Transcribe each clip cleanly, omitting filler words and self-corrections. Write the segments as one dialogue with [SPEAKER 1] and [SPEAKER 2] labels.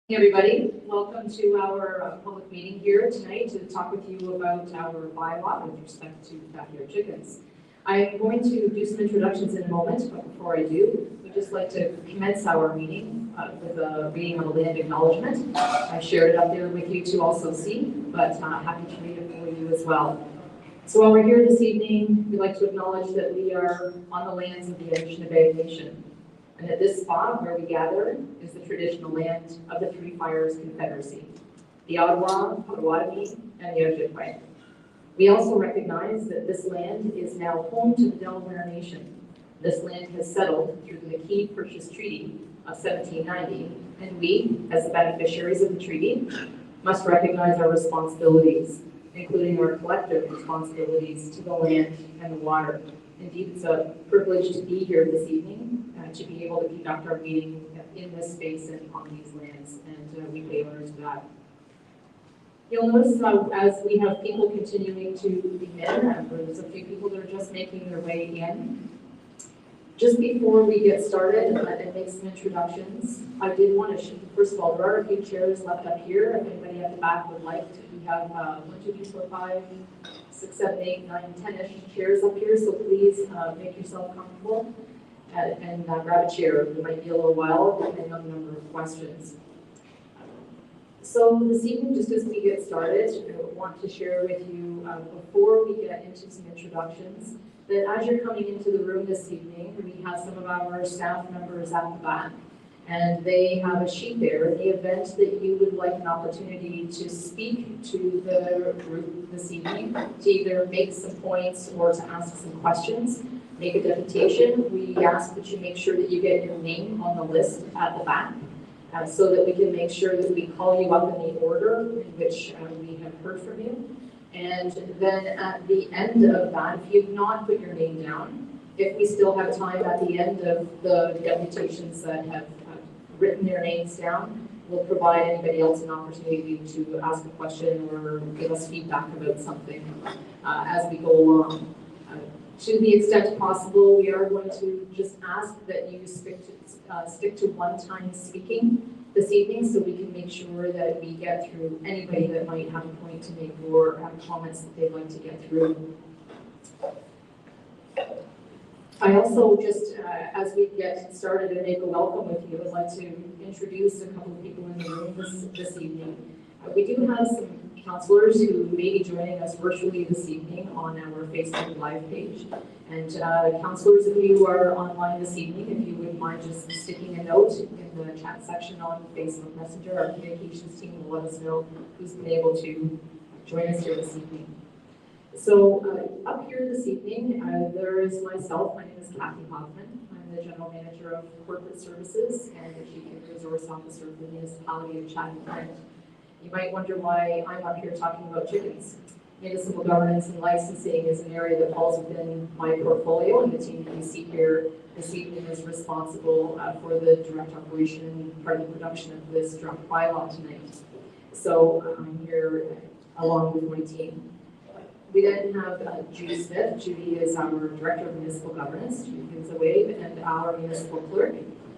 [SPEAKER 1] Hey everybody, welcome to our public meeting here tonight to talk with you about our bylaw with respect to backyard chickens. I'm going to do some introductions in a moment, but before I do, we'd just like to commence our meeting with a reading of a land acknowledgement. I shared it up there with you to also see, but happy to read it for you as well. So while we're here this evening, we'd like to acknowledge that we are on the lands of the Anishinaabe Nation, and that this spot where we gather is the traditional land of the Three Fires Confederacy, the Ottawa, Potawatomi, and the Ojibwe. We also recognize that this land is now home to the Delaware Nation. This land has settled through the McKee Purchase Treaty of 1790, and we, as the beneficiaries of the treaty, must recognize our responsibilities, including our collective responsibilities to the land and the water. Indeed, it's a privilege to be here this evening, to be able to conduct our meeting in this space and on these lands, and we pay honor to that. You'll notice as we have people continuing to come in, there's a few people that are just making their way in. Just before we get started and make some introductions, I did want to, first of all, there are a few chairs left up here. If anybody at the back would like to, we have 1, 2, 3, 4, 5, 6, 7, 8, 9, 10-ish chairs up here, so please make yourself comfortable and grab a chair. It might be a little while depending on the number of questions. So this evening, just as we get started, I want to share with you, before we get into some introductions, that as you're coming into the room this evening, we have some of our staff members at the back, and they have a sheet there in the event that you would like an opportunity to speak to the group this evening, to either make some points or to ask some questions, make a deputation. We ask that you make sure that you get your name on the list at the back, so that we can make sure that we call you up in the order in which we have heard from you. And then at the end of that, if you've not put your name down, if we still have time at the end of the deputations that have written their names down, we'll provide anybody else an opportunity to ask a question or give us feedback about something as we go along. To the extent possible, we are going to just ask that you stick to one-time speaking this evening, so we can make sure that we get through anybody that might have a point to make or have comments that they'd like to get through. I also just, as we get started and make a welcome with you, I'd like to introduce a couple of people in the room this evening. We do have some counselors who may be joining us virtually this evening on our Facebook Live page. And counselors, if you are online this evening, if you wouldn't mind just sticking a note in the chat section on Facebook Messenger, our communications team will let us know who's been able to join us here this evening. So up here this evening, there is myself. My name is Kathy Hoffman. I'm the General Manager of Corporate Services and the Chief Human Resource Officer for the municipality of Chatham-Kent. You might wonder why I'm up here talking about chickens. Municipal governance and licensing is an area that falls within my portfolio, and the team that you see here this evening is responsible for the direct operation and part of the production of this draft bylaw tonight. So I'm here along with my team. We then have Judy Smith. Judy is our Director of Municipal Governance. She gives a wave, and our Municipal Clerk.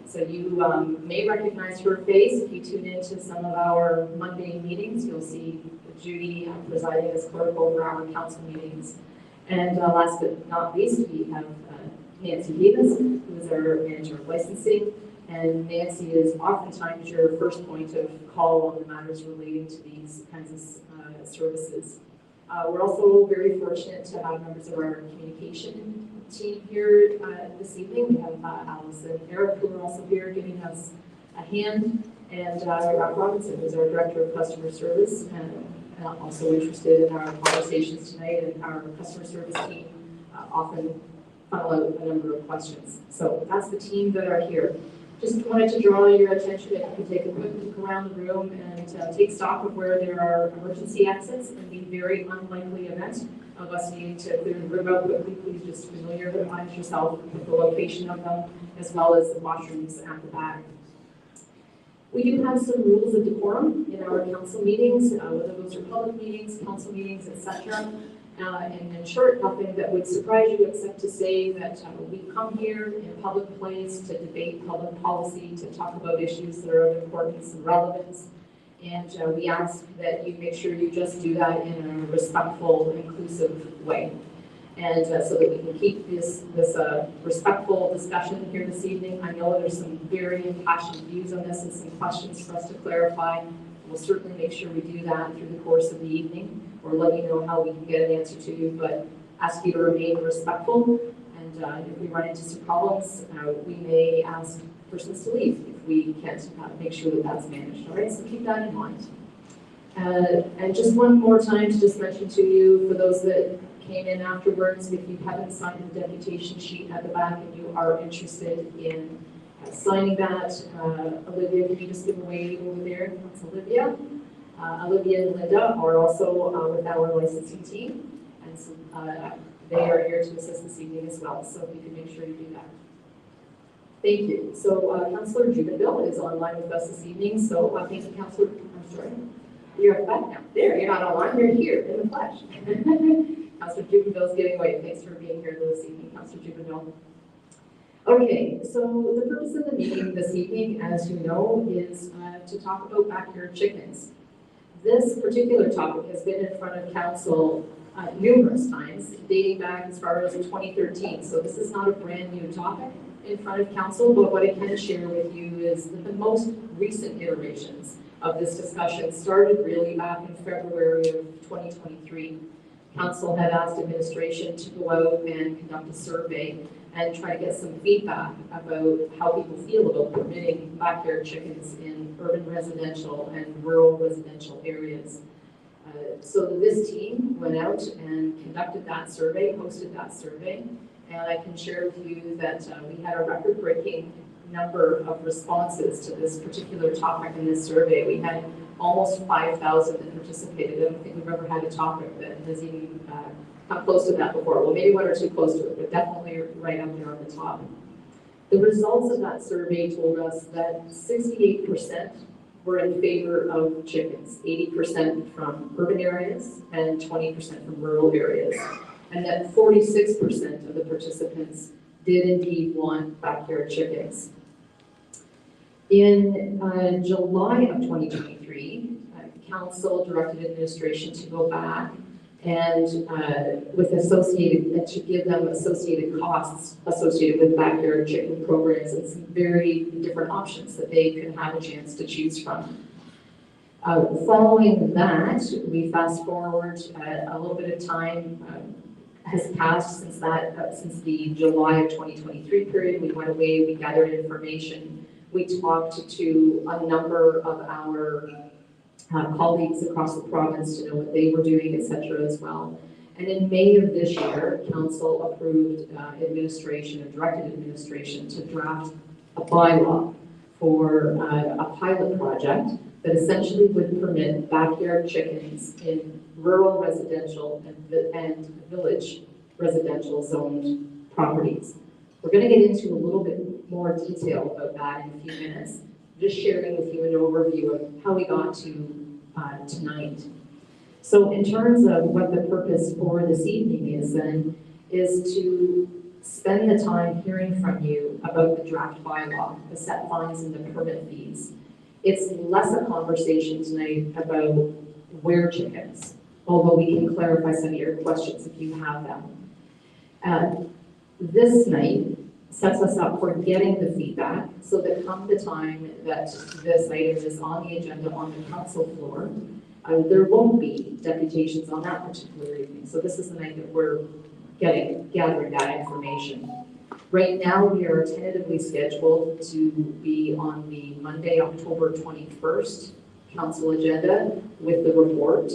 [SPEAKER 1] So you may recognize her face. If you tune into some of our Monday meetings, you'll see Judy presiding as clerk over our council meetings. And last but not least, we have Nancy Davis, who is our Manager of Licensing. And Nancy is oftentimes your first point of call on the matters relating to these kinds of services. We're also very fortunate to have members of our communication team here this evening. We have Alice and Eric, who are also here giving us a hand, and Rob Robinson, who's our Director of Customer Service, and also interested in our conversations tonight. And our customer service team often funnel out a number of questions. So that's the team that are here. Just wanted to draw your attention, if you could take a quick look around the room and take stock of where there are emergency exits in the very unlikely event of us needing to clear the room out quickly. Please just familiarize yourself with the location of them, as well as the washrooms at the back. We do have some rules of decorum in our council meetings, whether those are public meetings, council meetings, etc. And in short, nothing that would surprise you except to say that we come here in a public place to debate public policy, to talk about issues that are of importance and relevance. And we ask that you make sure you just do that in a respectful, inclusive way. And so that we can keep this respectful discussion here this evening. I know there's some very impassioned views on this and some questions for us to clarify. We'll certainly make sure we do that through the course of the evening, or let you know how we can get an answer to you, but ask you to remain respectful. And if we run into some problems, we may ask persons to leave if we can't make sure that that's managed. All right, so keep that in mind. And just one more time to just mention to you, for those that came in afterwards, if you haven't signed the deputation sheet at the back and you are interested in signing that, Olivia, can you just give a wave over there? That's Olivia. Olivia and Linda are also with our licensing team, and so, they are here to assist this evening as well, so if you can make sure you do that. Thank you. So Councillor Jubenville is online with us this evening, so thank you, Councillor. I'm sorry. You're at the back now. There, you're not online, you're here in the flesh. Councillor Jubenville is giving way. Thanks for being here this evening, Councillor Jubenville. Okay, so the purpose of the meeting this evening, as you know, is to talk about backyard chickens. This particular topic has been in front of council numerous times, dating back as far as 2013. So this is not a brand new topic in front of council, but what I can share with you is that the most recent iterations of this discussion started really back in February of 2023. Council had asked administration to go out and conduct a survey and try to get some feedback about how people feel about permitting backyard chickens in urban residential and rural residential areas. So this team went out and conducted that survey, hosted that survey, and I can share with you that we had a record-breaking number of responses to this particular topic in this survey. We had almost 5,000 that participated. I don't think we've ever had a topic that has even come close to that before. Well, maybe one or two close to it, but definitely right up there on the top. The results of that survey told us that 68% were in favor of chickens, 80% from urban areas and 20% from rural areas, and that 46% of the participants did indeed want backyard chickens. In July of 2023, Council directed administration to go back and with associated, to give them associated costs associated with backyard chicken programs and some very different options that they could have a chance to choose from. Following that, we fast forward a little bit of time has passed since that, since the July of 2023 period. We went away, we gathered information, we talked to a number of our colleagues across the province to know what they were doing, etc. as well. And in May of this year, Council approved administration and directed administration to draft a bylaw for a pilot project that essentially would permit backyard chickens in rural residential and village residential zoned properties. We're going to get into a little bit more detail about that in a few minutes, just sharing with you an overview of how we got to tonight. So in terms of what the purpose for this evening is then, is to spend the time hearing from you about the draft bylaw, the set fines and the permit fees. It's less a conversation tonight about where chickens, although we can clarify some of your questions if you have them. This night sets us up for getting the feedback so that come the time that this item is on the agenda on the council floor, there won't be deputations on that particular evening. So this is the night that we're gathering that information. Right now, we are tentatively scheduled to be on the Monday, October 21st council agenda with the report,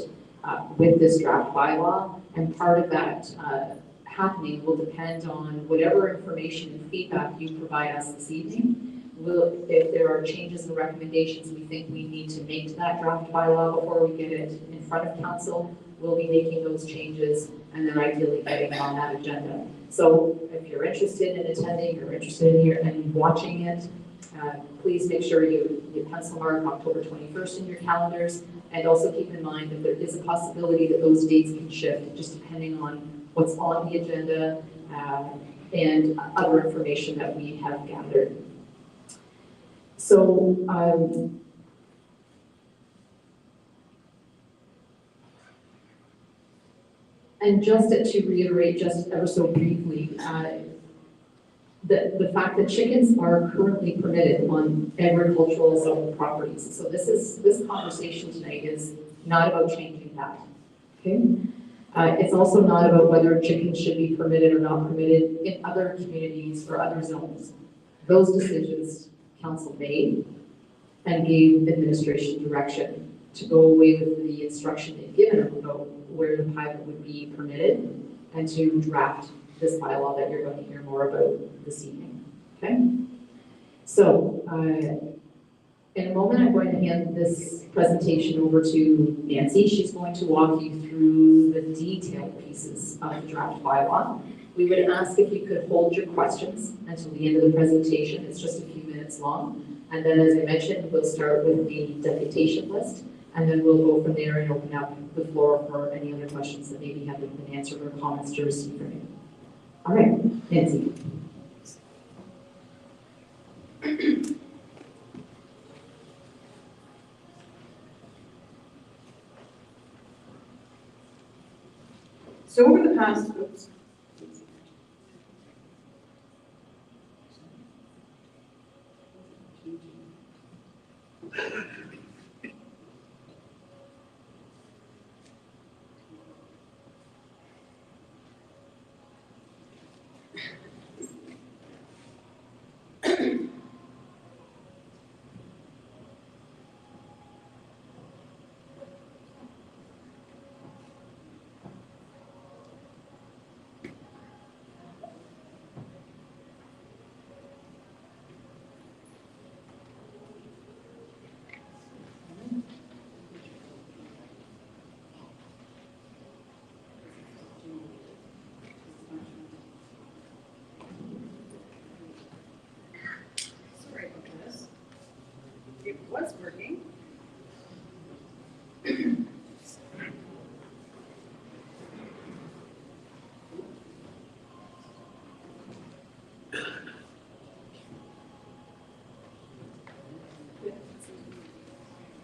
[SPEAKER 1] with this draft bylaw, and part of that happening will depend on whatever information and feedback you provide us this evening. If there are changes and recommendations we think we need to make to that draft bylaw before we get it in front of council, we'll be making those changes and then ideally getting it on that agenda. So if you're interested in attending, you're interested in here and watching it, Please make sure you pencil mark October 21st in your calendars, and also keep in mind that there is a possibility that those dates can shift just depending on what's on the agenda and other information that we have gathered. So, and just to reiterate just ever so briefly, the fact that chickens are currently permitted on agricultural zone properties. So this conversation tonight is not about changing that, okay? It's also not about whether chickens should be permitted or not permitted in other communities or other zones. Those decisions council made and gave administration direction to go away with the instruction they've given them about where the pilot would be permitted and to draft this bylaw that you're going to hear more about this evening, okay? So, in a moment, I'm going to hand this presentation over to Nancy. She's going to walk you through the detailed pieces of the draft bylaw. We would ask if you could hold your questions until the end of the presentation. It's just a few minutes long. And then, as I mentioned, we'll start with the deputation list, and then we'll go from there and open up the floor for any other questions that maybe haven't been answered or comments to receive from you. All right, Nancy.
[SPEAKER 2] So over the past, sorry about this. It was working.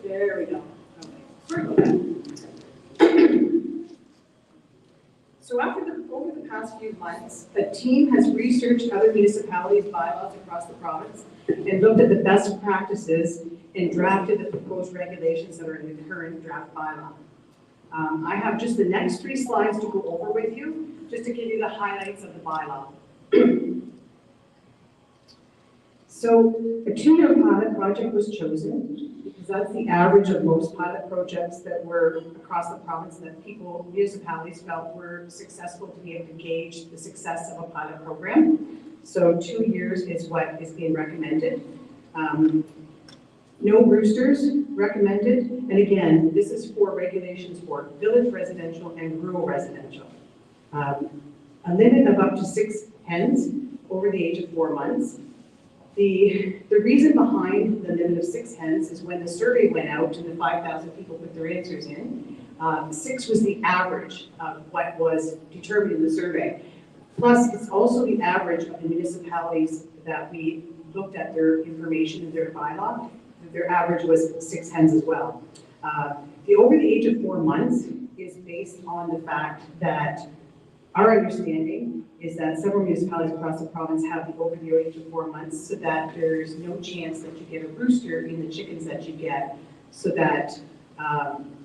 [SPEAKER 2] There we go. Okay. Sorry about that. So over the past few months, a team has researched other municipalities' bylaws across the province and looked at the best practices and drafted the proposed regulations that are in the current draft bylaw. I have just the next 3 slides to go over with you, just to give you the highlights of the bylaw. So a 2-year pilot project was chosen because that's the average of most pilot projects that were across the province that municipalities felt were successful to be able to gauge the success of a pilot program. So 2 years is what is being recommended. No roosters recommended. And again, this is for regulations for village residential and rural residential. A limit of up to 6 hens over the age of 4 months. The reason behind the limit of 6 hens is when the survey went out and the 5,000 people put their answers in, 6 was the average of what was determined in the survey. Plus, it's also the average of the municipalities that we looked at their information in their bylaw. Their average was 6 hens as well. The over the age of 4 months is based on the fact that our understanding is that several municipalities across the province have the over the age of 4 months, so that there's no chance that you get a rooster in the chickens that you get, so that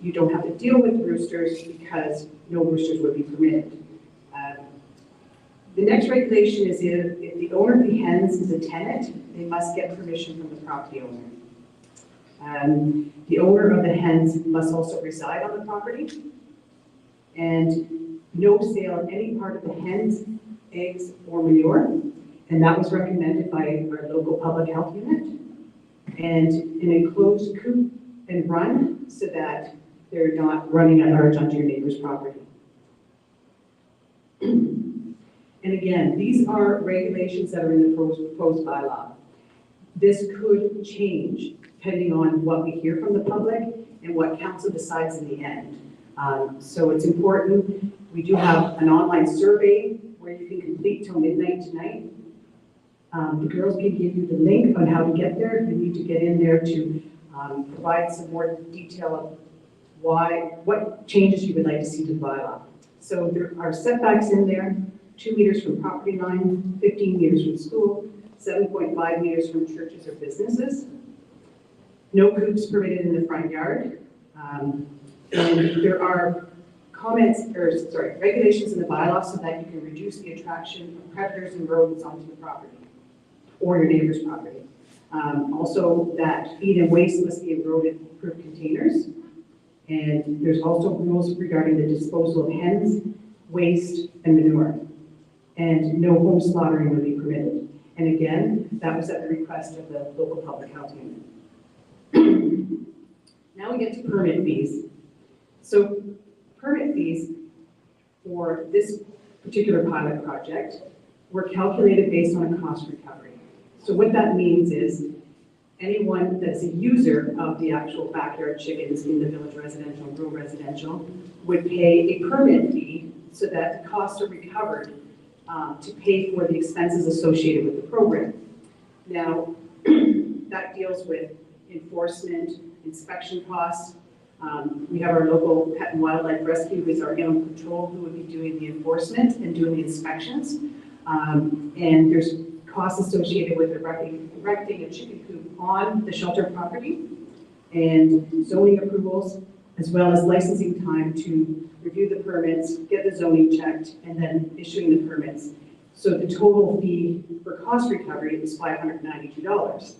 [SPEAKER 2] you don't have to deal with roosters because no roosters would be permitted. The next regulation is if the owner of the hens is a tenant, they must get permission from the property owner. The owner of the hens must also reside on the property, and no sale of any part of the hens, eggs, or manure, and that was recommended by our local public health unit, and an enclosed coop and run so that they're not running at large onto your neighbor's property. And again, these are regulations that are in the proposed bylaw. this could change depending on what we hear from the public and what council decides in the end. So it's important. We do have an online survey where you can complete till midnight tonight. The girls can give you the link on how to get there. You need to get in there to provide some more detail of what changes you would like to see to the bylaw. So there are setbacks in there, 2 meters from property line, 15 meters from school, 7.5 meters from churches or businesses. No coops permitted in the front yard. And there are regulations in the bylaw so that you can reduce the attraction of predators and rodents onto the property or your neighbor's property. Also, that feed and waste must be in rodent-proof containers. And there's also rules regarding the disposal of hens, waste, and manure. And no home slaughtering would be permitted. And again, that was at the request of the local public health unit. Now we get to permit fees. So permit fees for this particular pilot project were calculated based on a cost recovery. So what that means is anyone that's a user of the actual backyard chickens in the village residential, rural residential, would pay a permit fee so that the costs are recovered to pay for the expenses associated with the program. Now, that deals with enforcement, inspection costs. We have our local pet and wildlife rescue, who is our animal control, who would be doing the enforcement and doing the inspections. And there's costs associated with erecting a chicken coop on the shelter property, and zoning approvals, as well as licensing time to review the permits, get the zoning checked, and then issuing the permits. So the total fee for cost recovery is $592.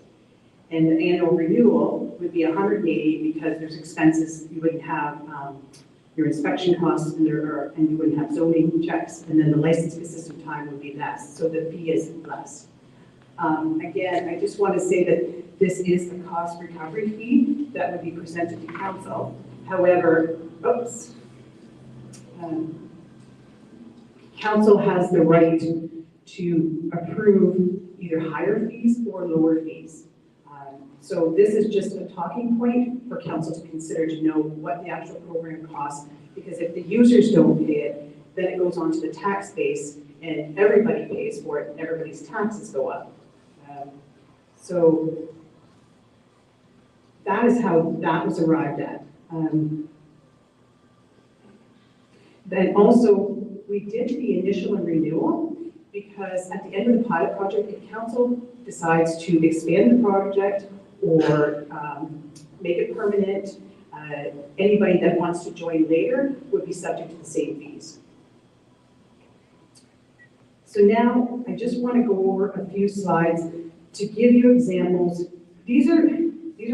[SPEAKER 2] And the annual renewal would be $180 because there's expenses. You wouldn't have your inspection costs and you wouldn't have zoning checks, and then the license consistent time would be less. So the fee is less. Again, I just want to say that this is a cost recovery fee that would be presented to council. However, council has the right to approve either higher fees or lower fees. So this is just a talking point for council to consider to know what the actual program costs, because if the users don't pay it, then it goes onto the tax base and everybody pays for it and everybody's taxes go up. So that is how that was arrived at. Then also, we did the initial and renewal because at the end of the pilot project, if council decides to expand the project or make it permanent, anybody that wants to join later would be subject to the same fees. So now I just want to go over a few slides to give you examples. These are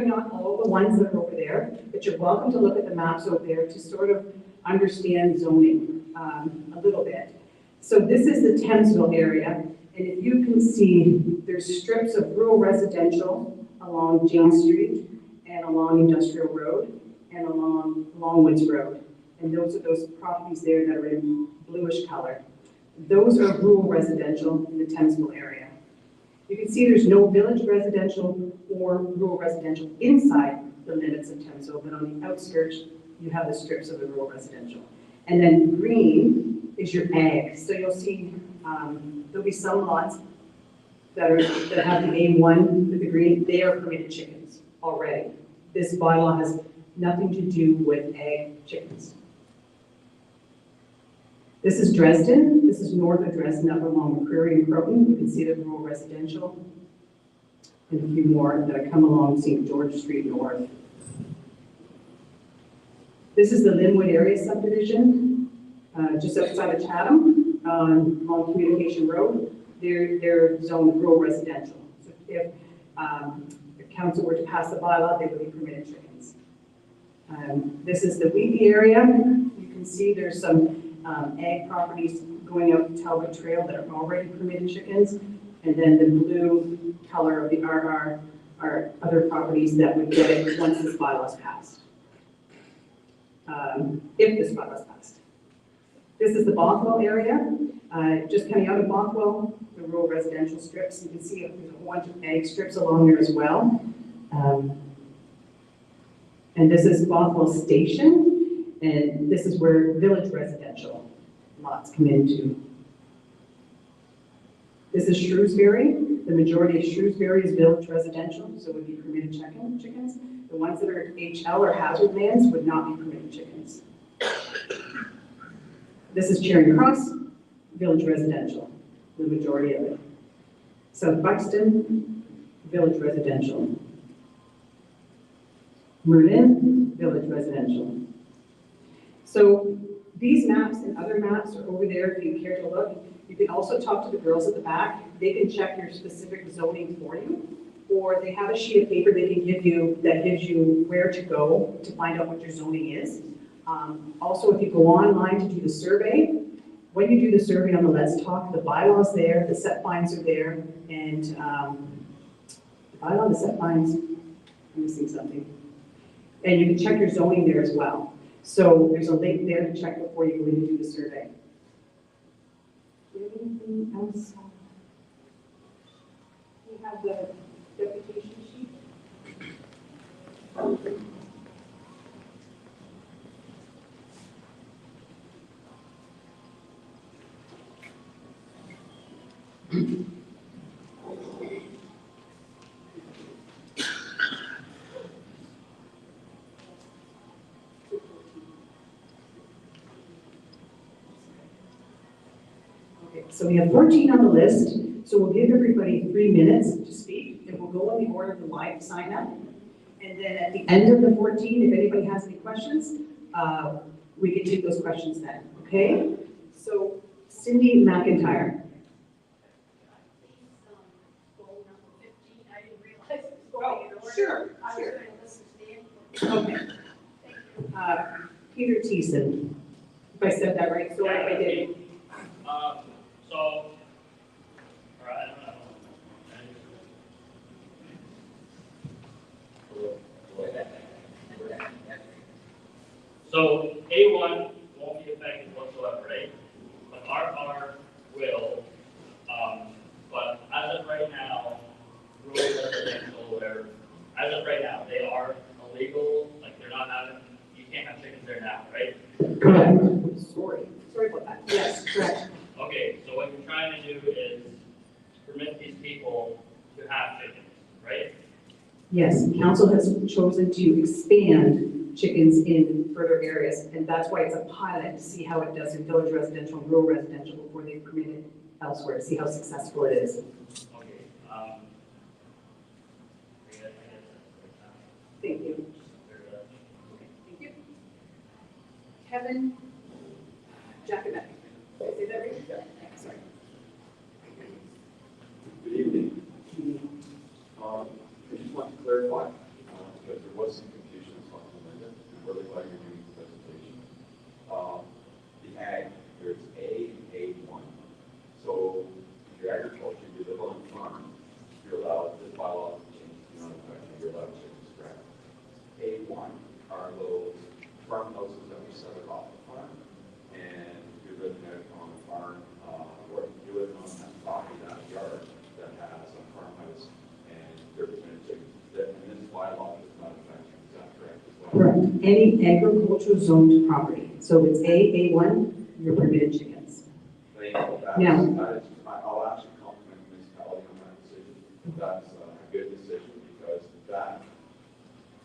[SPEAKER 2] not all the ones that are over there, but you're welcome to look at the maps over there to sort of understand zoning a little bit. So this is the Thamesville area, and if you can see, there's strips of rural residential along James Street and along Industrial Road and along Longwoods Road. And those are those properties there that are in bluish color. Those are rural residential in the Thamesville area. You can see there's no village residential or rural residential inside the limits of Thamesville, but on the outskirts, you have the strips of the rural residential. And then green is your ag. So you'll see there'll be some lots that have the A1 with the green. They are permitted chickens already. This bylaw has nothing to do with ag chickens. This is Dresden. This is north of Dresden, up along McCreary and Croton. You can see the rural residential, and a few more that come along St. George Street North. This is the Linwood area subdivision, just outside of Chatham, along Communication Road. They're zoned rural residential. So if council were to pass the bylaw, they would be permitted chickens. This is the Wheatley area. You can see there's some ag properties going out Talbot Trail that are already permitted chickens, and then the blue color of the RR are other properties that would get it once this bylaw is passed. If this bylaw is passed. This is the Bothwell area, just coming out of Bothwell, the rural residential strips. You can see there's a whole bunch of ag strips along there as well. And this is Bothwell Station, and this is where village residential lots come into. This is Shrewsbury. The majority of Shrewsbury is village residential, so would be permitted chickens. The ones that are HL or hazard lands would not be permitted chickens. This is Charing Cross, village residential, the majority of it. South Buxton, village residential. Merlin, village residential. So these maps and other maps are over there if you care to look. You can also talk to the girls at the back. They can check your specific zoning for you, or they have a sheet of paper they can give you that gives you where to go to find out what your zoning is. Also, if you go online to do the survey, when you do the survey on the Let's Talk, the bylaws there, the set fines are there, and the bylaw, the set fines, I'm missing something. And you can check your zoning there as well. So there's a link there to check before you go in and do the survey. Do you have anything else? We have the deputation sheet. Okay, so we have 14 on the list, so we'll give everybody 3 minutes to speak, and we'll go in the order of the live sign up. And then at the end of the 14, if anybody has any questions, we can take those questions then, okay? So Cindy McIntyre. Sure. Okay. Peter Thiessen, if I said that right, so if I did.
[SPEAKER 3] So A1 won't be affected whatsoever, right? But RR will, but as of right now, rural residential, whatever, as of right now, they are illegal, like they're not having, you can't have chickens there now, right?
[SPEAKER 2] Correct. Sorry about that. Yes, correct.
[SPEAKER 3] Okay, so what you're trying to do is permit these people to have chickens, right?
[SPEAKER 2] Yes, council has chosen to expand chickens in further areas, and that's why it's a pilot to see how it does in village residential and rural residential before they permit it elsewhere, to see how successful it is.
[SPEAKER 3] Okay,
[SPEAKER 2] Thank you. Thank you. Kevin Jacobetti. Did I say that right? Yeah. Sorry.
[SPEAKER 4] Good evening. I just want to clarify, because there was some confusion on something like that. I'm really glad you're doing the presentation. The ag, there's A and A1. So if you're agriculture, you live on a farm, you're allowed, this bylaw to change, you're allowed chickens, correct? A1 are those farmhouses that we set off the farm, and you're living out on a farm, or you're living on that property, that yard that has a farmhouse, and they're permitted chickens. And this bylaw does not affect you, is that correct as well?
[SPEAKER 2] Correct. Any agricultural zoned property. So it's A1, you're permitted chickens.
[SPEAKER 4] Thank you.
[SPEAKER 2] Now-
[SPEAKER 4] I'll actually compliment the municipality on that decision. That's a good decision because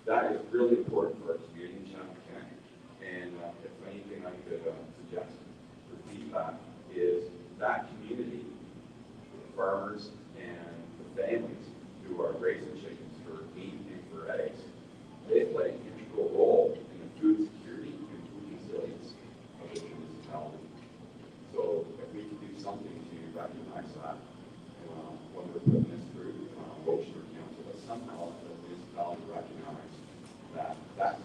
[SPEAKER 4] that is really important for our community in Chatham-Kent. And if anything I could suggest for feedback is that community, the farmers and the families who are raising chickens for meat and for eggs, they play an integral role in the food security and food resilience of the municipality. So if we can do something to recognize that when we're putting this through motion or council, but somehow the municipality recognize that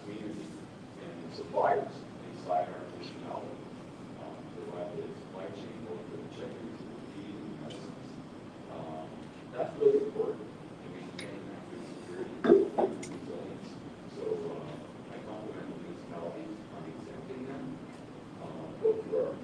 [SPEAKER 4] community and the suppliers inside our municipality provide the supply chain both for the chickens, the feed, and the medicines. That's really important to maintain that food security and resilience. So I compliment the municipalities on exempting them, both through our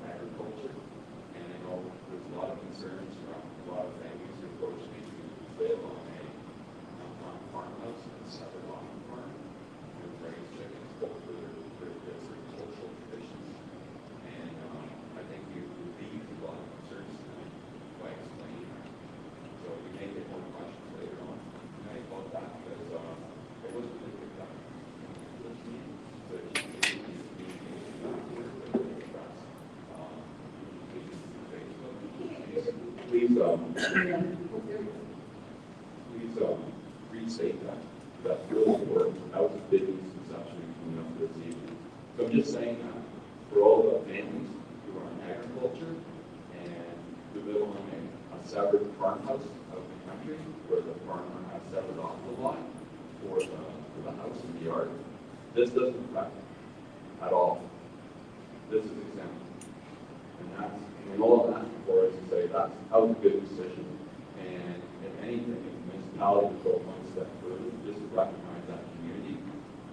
[SPEAKER 4] please, restate that. That's really important. That was a big misconception coming up this evening. So I'm just saying that for all the families who are in agriculture and who live on a separate farmhouse out in the country, where the farmer has separate off the lot for the house and the yard, this doesn't affect them at all. This is exempt. And all I'm asking for is to say that was a good decision. And if anything, if the municipality would go one step further, just to recognize that community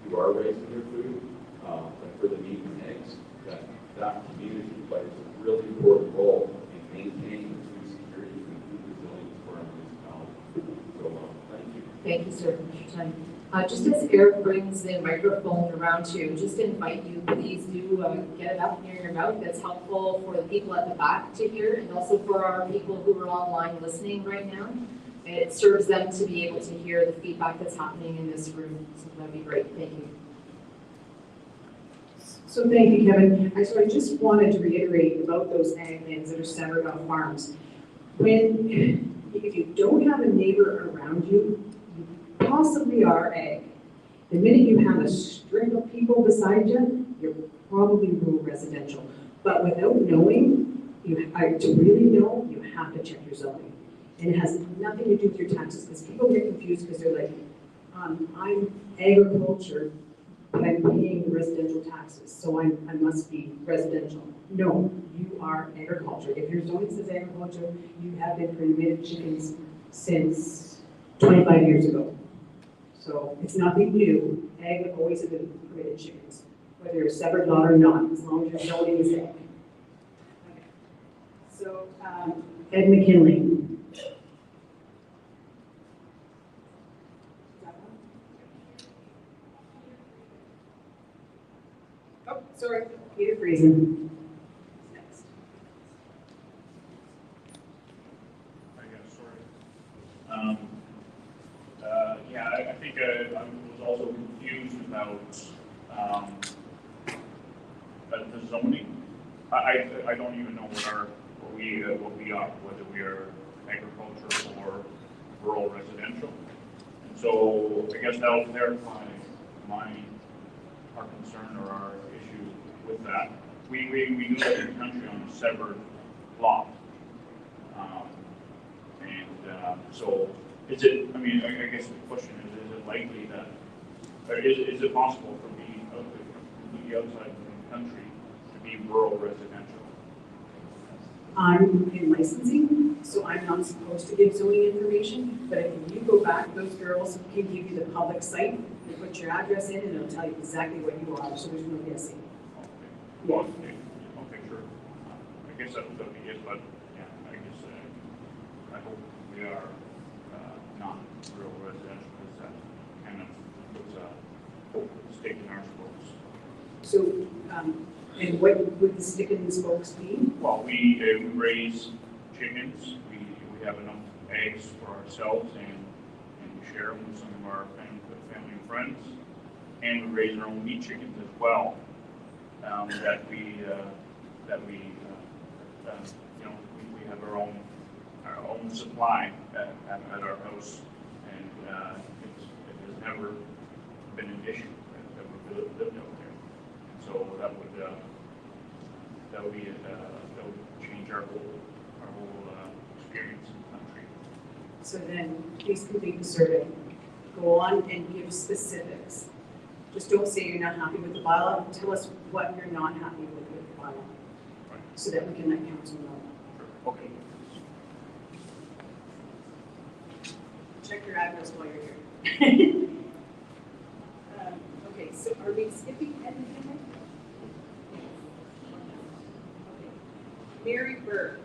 [SPEAKER 4] who are raising their food, like for the meat and eggs, that community plays a really important role in maintaining the food security and food resilience for our municipality. So, thank you.
[SPEAKER 1] Thank you, sir, for your time. Just as Eric brings the microphone around to you, just to invite you, please do get it up near your mouth. That's helpful for the people at the back to hear, and also for our people who are online listening right now. It serves them to be able to hear the feedback that's happening in this room. So that'd be great. Thank you.
[SPEAKER 2] So thank you, Kevin. I just wanted to reiterate about those ag lands that are severed off farms. If you don't have a neighbor around you, you possibly are ag. The minute you have a string of people beside you, you're probably rural residential. But without knowing, to really know, you have to check your zoning. And it has nothing to do with your taxes, because people get confused because they're like, I'm agriculture, but I'm paying residential taxes, so I must be residential. No, you are agriculture. If your zoning says agriculture, you have been permitted chickens since 25 years ago. So it's nothing new. Ag always have been permitted chickens, whether you're severed lot or not, as long as your zoning is ag. Okay. So Ed McKinley. Oh, sorry, Peter Friesen. Next.
[SPEAKER 5] Yeah, I think I was also confused about the zoning. I don't even know what we are, whether we are agriculture or rural residential. And so I guess that will clarify our concern or our issue with that. We do live in the country on a severed lot. So is it, I mean, I guess the question is it likely that, or is it possible for me completely outside the country to be rural residential?
[SPEAKER 2] I'm in licensing, so I'm not supposed to give zoning information, but if you go back, those girls can give you the public site, and put your address in, and it'll tell you exactly what you are, so there's no guessing.
[SPEAKER 5] Okay. Well, okay, sure. I guess that would be it, but yeah, I guess I hope we are not rural residential, because that kind of puts a stake in our spokes.
[SPEAKER 2] So, and what would the stick in the spokes be?
[SPEAKER 5] Well, we raise chickens. We have enough eggs for ourselves, and we share them with some of our family and friends. And we raise our own meat chickens as well. That we we have our own supply at our house, and it has never been an issue that we lived out there. And so that would change our whole experience in the country.
[SPEAKER 2] So then, please complete the survey. Go on and give specifics. Just don't say you're not happy with the bylaw. Tell us what you're not happy with the bylaw,
[SPEAKER 5] Right.
[SPEAKER 2] so that we can let council know.
[SPEAKER 5] Sure. Okay.
[SPEAKER 2] Check your address while you're here. Okay, so are we skipping anything? Okay. Mary Burke.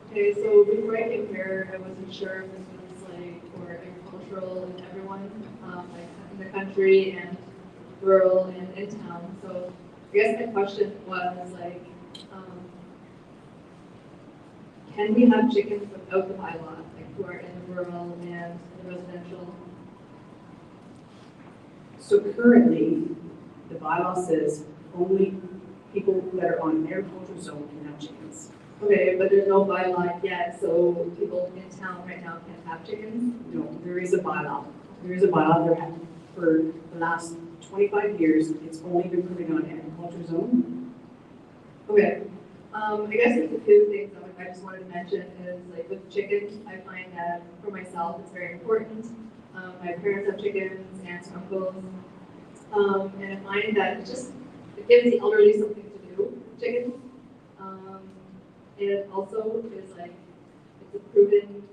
[SPEAKER 6] Okay, so before I came here, I wasn't sure if this was like for agricultural and everyone, like in the country and rural and in town. So I guess my question was like, can we have chickens without the bylaw, like who are in the rural and the residential?
[SPEAKER 2] So currently, the bylaw says only people that are on an agricultural zone can have chickens.
[SPEAKER 6] Okay, but there's no bylaw yet, so people in town right now can't have chickens?
[SPEAKER 2] No, there is a bylaw. There is a bylaw. There have, for the last 25 years, it's only been permitted on agricultural zone.
[SPEAKER 6] Okay, I guess there's a few things I just wanted to mention is like with chickens, I find that for myself, it's very important. My parents have chickens, aunts, uncles, and I find that it gives the elderly something to do, chickens. And it also is like, it's a proven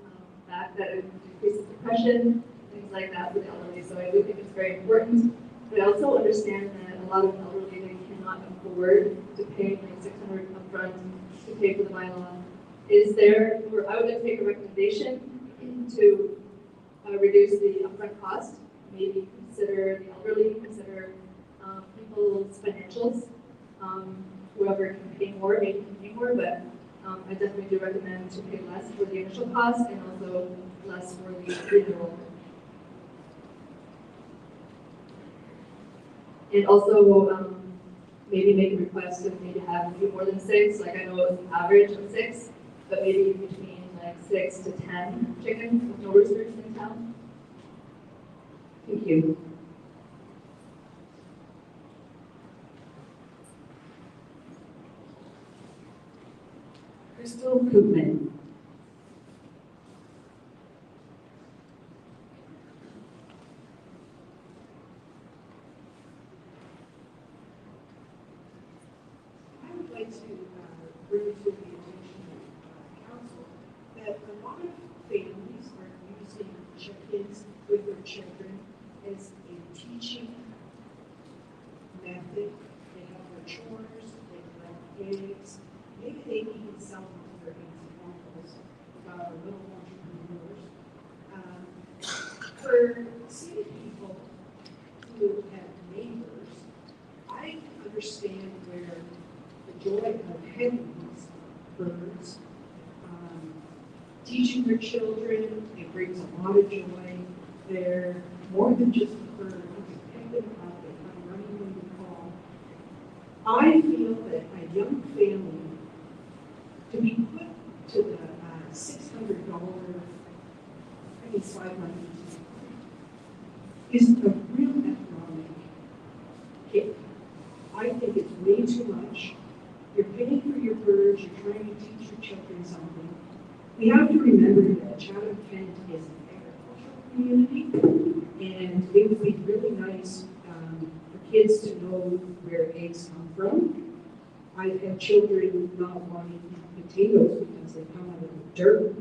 [SPEAKER 6] fact that it decreases depression, things like that for the elderly, so I do think it's very important. But I also understand that a lot of elderly, they cannot afford to pay like $600 upfront to pay for the bylaw. Or I would like to make a recommendation to reduce the upfront cost, maybe consider the elderly, consider people's financials. Whoever can pay more, maybe can pay more, but I definitely do recommend to pay less for the initial cost and also less for the renewal. And also, maybe make a request to maybe have a few more than 6, like I know it's an average of 6, but maybe between like 6 to 10 chickens with no roosters in town.
[SPEAKER 2] Thank you. Crystal Koopman.
[SPEAKER 7] I would like to bring to the attention of council that a lot of families are using chickens with their children as a teaching method. They have their chores, they collect eggs, maybe they even sell them to their aunts and uncles, little entrepreneurs. For city people who have neighbors, I understand where the joy of having these birds, teaching their children, it brings a lot of joy. They're more than just a bird. You can pick them up, they come running when you call. I feel that a young family to be put to the $600, I mean, 5 months, is a real economic hit. I think it's way too much. You're paying for your birds, you're trying to teach your children something. We have to remember that Chatham-Kent is an agricultural community, and it would be really nice for kids to know where eggs come from. I've had children not wanting to eat potatoes because they come out of the dirt,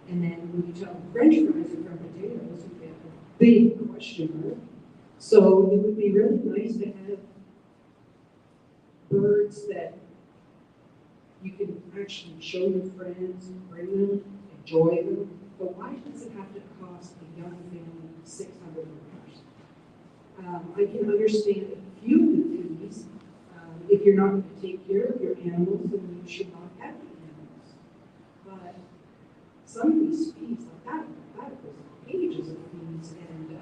[SPEAKER 7] and then when you tell them French fries are from potatoes, you get a big question mark. So it would be really nice to have birds that you can actually show your friends, bring them, enjoy them. But why does it have to cost a young family $600? I can understand a few of the fees. If you're not going to take care of your animals, then you should not have the animals. But some of these fees, like that was pages of fees. And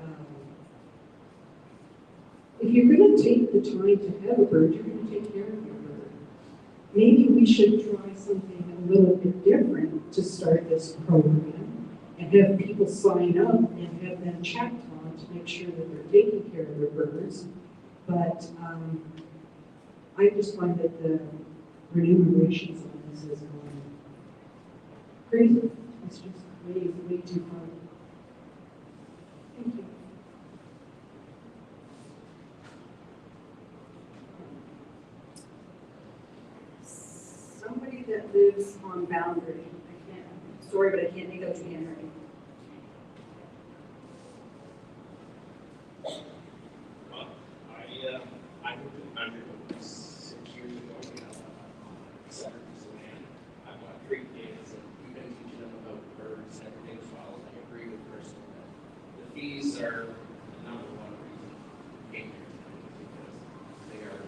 [SPEAKER 7] if you're going to take the time to have a bird, you're going to take care of your bird. Maybe we should try something a little bit different to start this program and have people sign up and have them checked on to make sure that they're taking care of their birds. But I just find that the remunerations on this is crazy. It's just way too hard. Thank you.
[SPEAKER 2] Somebody that lives on Boundary. I can't, sorry, but I can't make out your handwriting.
[SPEAKER 8] I moved to the country 6 years ago. We have a 7 acres of land. I've got 3 kids, and we've been teaching them about birds and everything as well. And I agree with Crystal that the fees are the number one reason we came here tonight, because they are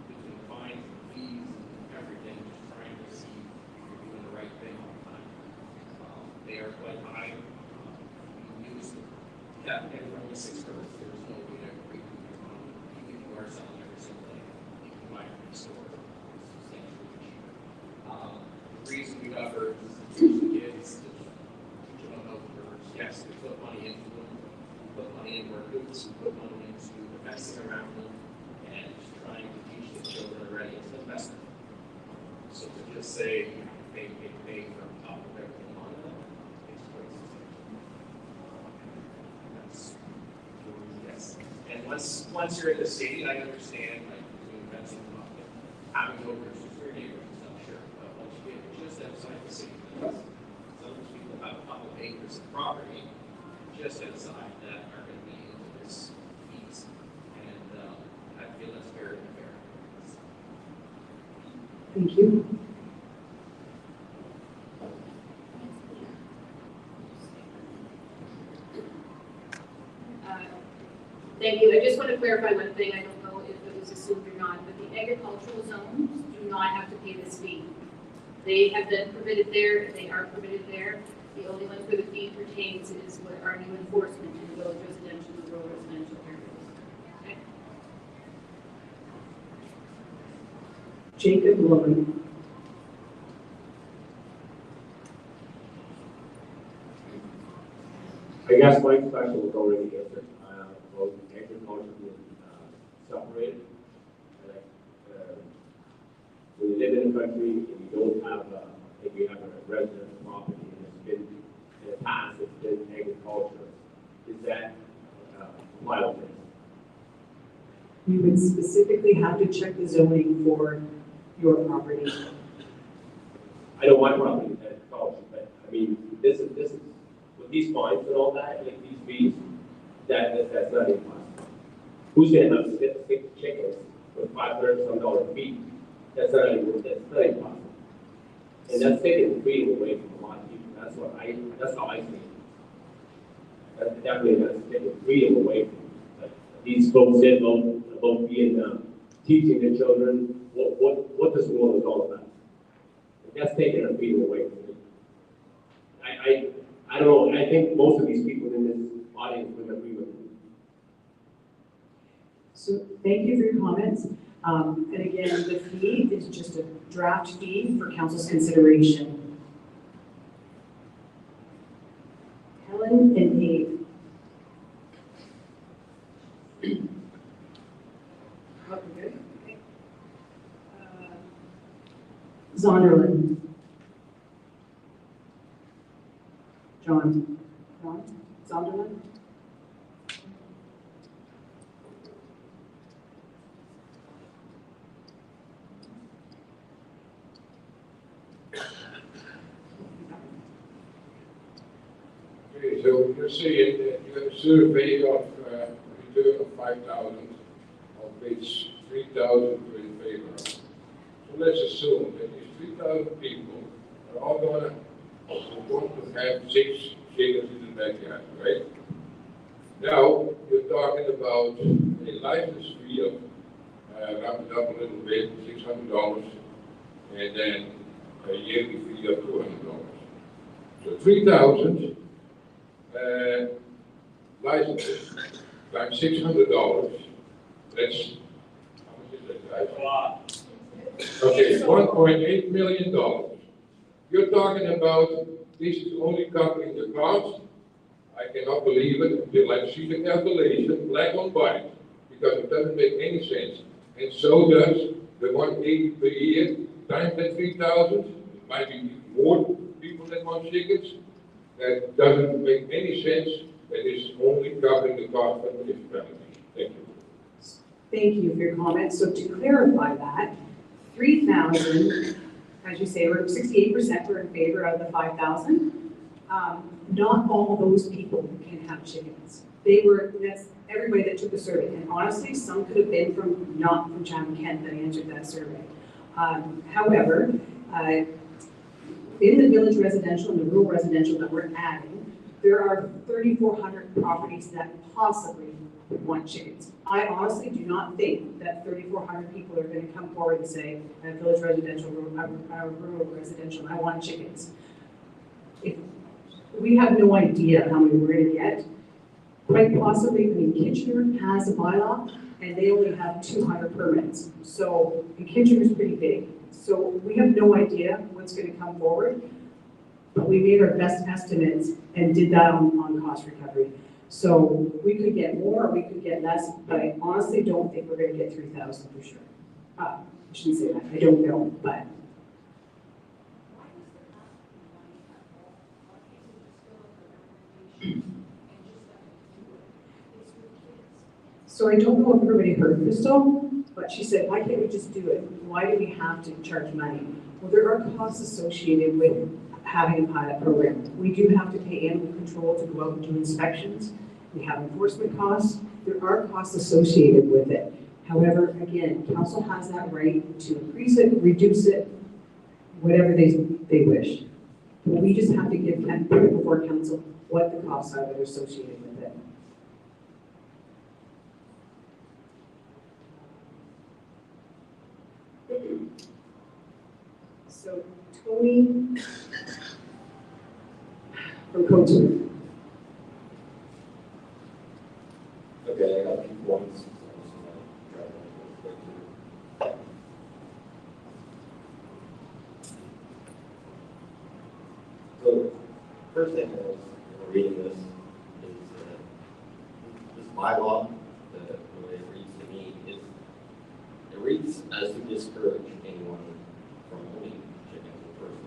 [SPEAKER 8] between fines and fees and everything, just trying to see if you're doing the right thing all the time. They are quite high. We use that, and from the 6 birds, there's no way to agree with put some money into investing around them and trying to teach the children already as an investment. So to just say, pay from top of everything on them, it's crazy. Yes. And once you're in the city, I understand, like, doing investing, having no versus your neighbors and stuff, sure. But once you get just outside the city limits, some of these people have a couple acres of property just outside that are going to be into this piece. And I feel that's very unfair.
[SPEAKER 2] Thank you.
[SPEAKER 1] Thank you. I just want to clarify one thing. I don't know if it was assumed or not, but the agricultural zones do not have to pay this fee. They have been permitted there. They are permitted there. The only one where the fee pertains is what our new enforcement in village residential and rural residential areas. Okay?
[SPEAKER 2] Jacob Logan.
[SPEAKER 9] I guess my question was already answered, about agriculture being separated. Like, when you live in the country and you don't have, if you have a residence property and it's been, in the past, it's been agriculture, is that wild?
[SPEAKER 2] You would specifically have to check the zoning for your property.
[SPEAKER 9] I don't want property in agriculture, but I mean, this is, with these fines and all that, like these fees, that's not impossible. Who's gonna have six chickens with $500 fee? That's not impossible. And that's taking freedom away from a lot of people. That's how I see it. That's definitely taking freedom away from like, these folks said about being teaching the children what this world is all about. That's taking our freedom away from me. I don't know. I think most of these people in this audience would agree with me.
[SPEAKER 2] So thank you for your comments. And again, the fee is just a draft fee for council's consideration. Helen and Abe.
[SPEAKER 7] Okay.
[SPEAKER 2] Zonderland. John. Zonderland.
[SPEAKER 10] Okay, so you're saying that you have a survey of return of 5,000, of which 3,000 were in favor of. So let's assume that these 3,000 people are all going to want to have 6 chickens in the backyard, right? Now, you're talking about a license fee of, round it up a little bit, $600, and then a yearly fee of $200. So 3,000 licenses times $600. That's, how much is that, guys?
[SPEAKER 3] A lot.
[SPEAKER 10] Okay, $1.8 million. You're talking about this is only covering the cost. I cannot believe it until I see the calculation, black on white, because it doesn't make any sense. And so does the 180 per year times that 3,000. It might be more people that want chickens. That doesn't make any sense. That is only covering the cost of the municipality. Thank you.
[SPEAKER 2] Thank you for your comments. So to clarify that, 3,000, as you say, we're 68% were in favor of the 5,000. Not all those people can have chickens. That's everybody that took the survey. And honestly, some could have been not from Chatham-Kent that answered that survey. However, in the village residential and the rural residential that we're adding, there are 3,400 properties that possibly want chickens. I honestly do not think that 3,400 people are going to come forward and say, village residential, rural residential, I want chickens. We have no idea how many we're going to get. Quite possibly, I mean, Kitchener has a bylaw, and they only have 200 permits. So, and Kitchener's pretty big. So we have no idea what's going to come forward, but we made our best estimates and did that on cost recovery. So we could get more, or we could get less, but I honestly don't think we're gonna get 3,000 for sure. I shouldn't say that, I don't know, but. So I don't know if everybody heard Crystal, but she said, why can't we just do it? Why do we have to charge money? Well, there are costs associated with having a pilot program. We do have to pay animal control to go out and do inspections. We have enforcement costs. There are costs associated with it. However, again, council has that right to increase it, reduce it, whatever they wish. But we just have to put it before council what the costs are that are associated with it. So Tony from Coaching.
[SPEAKER 11] Okay, I got a few points. So, first thing I was reading this is this bylaw, the way it reads to me, is it reads as to discourage anyone from owning chickens in the first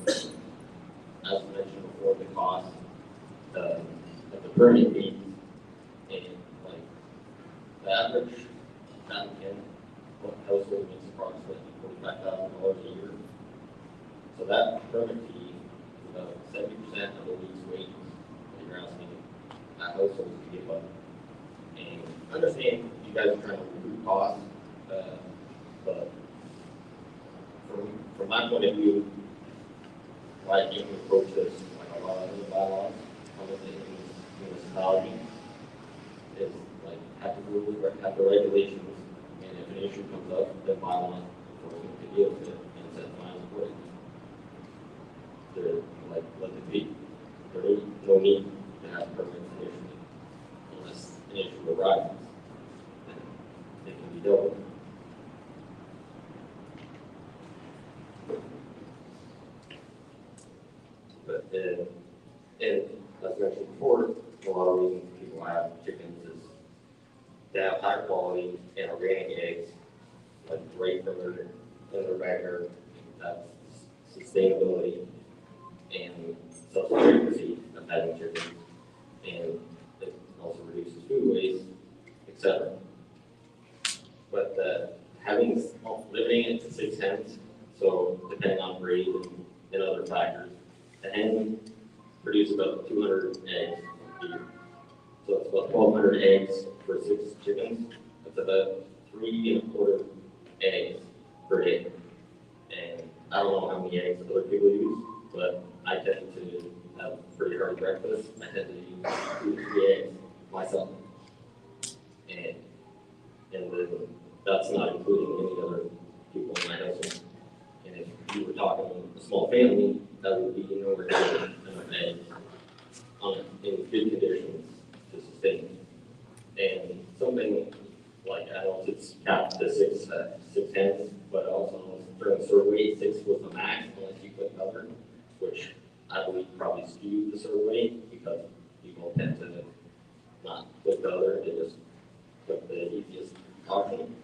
[SPEAKER 11] place. As mentioned before, the cost of the permit fee, and like the average Chatham-Kent household makes approximately $45,000 a year. So that permit fee is about 70% of the week's wages that you're asking that household to give up. And I understand you guys are trying to recoup costs, but from my point of view, why can't we approach this like a lot of other bylaws on the municipality? Is like have the rules, have the regulations, and if an issue comes up, then bylaw enforcement can deal with it and set fines accordingly. They're like let it be. There is no need to have permits initially unless an issue arises. Then it can be dealt with. But and as mentioned before, a lot of reasons people have chickens is to have high quality and organic eggs, like right from their backyard. That's sustainability and self-sufficiency of having chickens, and it also reduces food waste, etc. But limiting it to 6 hens, so depending on breed and other factors, the hen produce about 200 eggs a year. So it's about 1,200 eggs for 6 chickens. That's about 3¼ eggs per day. And I don't know how many eggs other people use, but I tend to have a pretty hearty breakfast. I tend to use 2 to 3 eggs myself. And then that's not including any other people in my household. And if you were talking a small family, that would be nowhere near enough eggs in good conditions to sustain. And something like, I don't know if it's capped to 6 hens, but also during serve weight, 6 was the max unless you put cover, which I believe probably skewed the serve weight because people tend to not put the other, they just put the easiest option.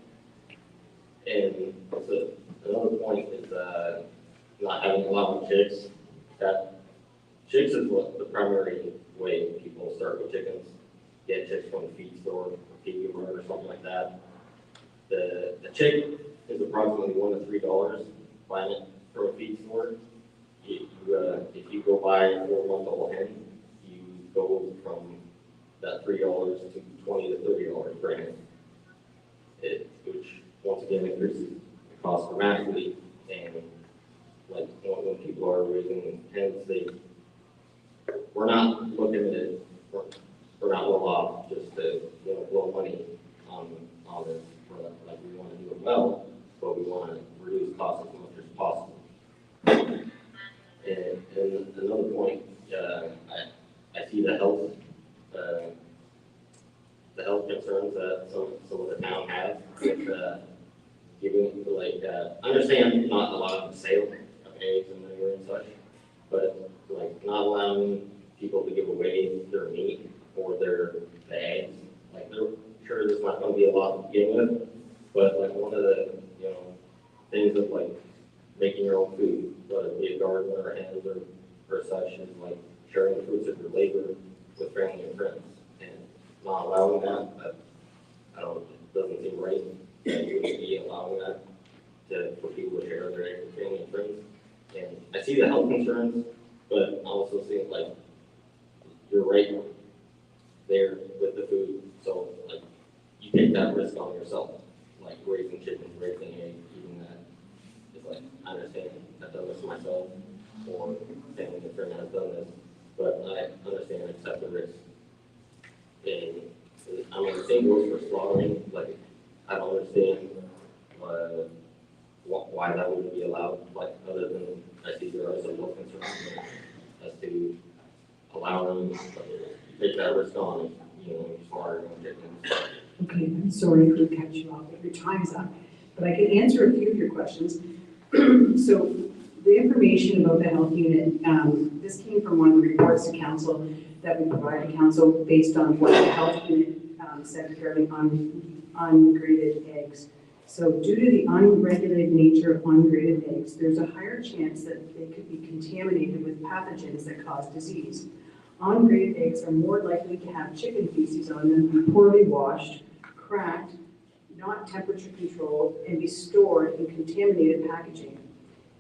[SPEAKER 11] And so another point is not having a lot of chicks. That chicks is what the primary way people start with chickens. Get chicks from the feed store, or feed mart or something like that. The chick is approximately $1 to $3 buying it from a feed store. If you go buy a 4-month-old hen, you go from that $3 to $20 to $30 per hen. Which once again increases the cost dramatically. And like when people are raising hens, we're not looking at we're not well off just to blow money on this. Like we want to do it well, but we want to reduce costs as much as possible. And another point, I see the health concerns that some of the town has with giving understand not allowing the sale of eggs and manure and such, but like not allowing people to give away their meat or their eggs. Like, they're sure there's not gonna be a lot to begin with, but like one of the, you know, things of like making your own food, whether it be a garden or hands or such, is like sharing the fruits of your labor with family and friends. And not allowing that, I don't, it doesn't seem right that you would be allowing that for people to share their eggs with family and friends. And I see the health concerns, but I also think like you're right there with the food. So like you take that risk on yourself, like raising chickens, raising eggs, eating that. It's like, I understand I've done this myself, or family and friend has done this, but I understand and accept the risk. And I mean, the same goes for slaughtering. Like, I don't understand why that wouldn't be allowed, like, other than I see there are some health concerns as to allowing them to take that risk on, you know, slaughtering chickens.
[SPEAKER 2] Okay, I'm sorry to cut you off, but your time's up. But I can answer a few of your questions. So the information about the health unit, this came from one of the reports to council that we provided to council based on what the health unit said regarding ungraded eggs. So due to the unregulated nature of ungraded eggs, there's a higher chance that they could be contaminated with pathogens that cause disease. Ungraded eggs are more likely to have chicken feces on them, be poorly washed, cracked, not temperature controlled, and be stored in contaminated packaging.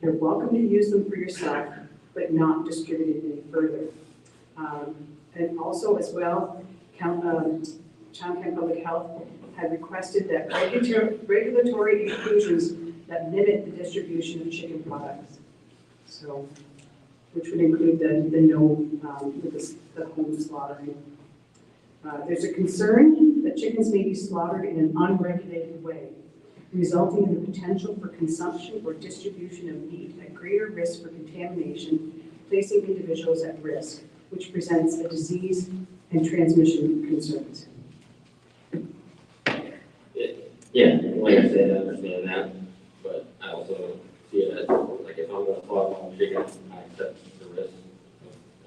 [SPEAKER 2] You're welcome to use them for yourself, but not distributed any further. And also as well, Chatham-Kent Public Health had requested that regulatory inclusions that limit the distribution of chicken products. So, which would include the home slaughtering. There's a concern that chickens may be slaughtered in an unregulated way, resulting in the potential for consumption or distribution of meat at greater risk for contamination, placing individuals at risk, which presents a disease and transmission concerns.
[SPEAKER 11] Yeah, like I said, I understand that, but I also see it as, like, if I'm gonna slaughter my own chicken, I accept the risk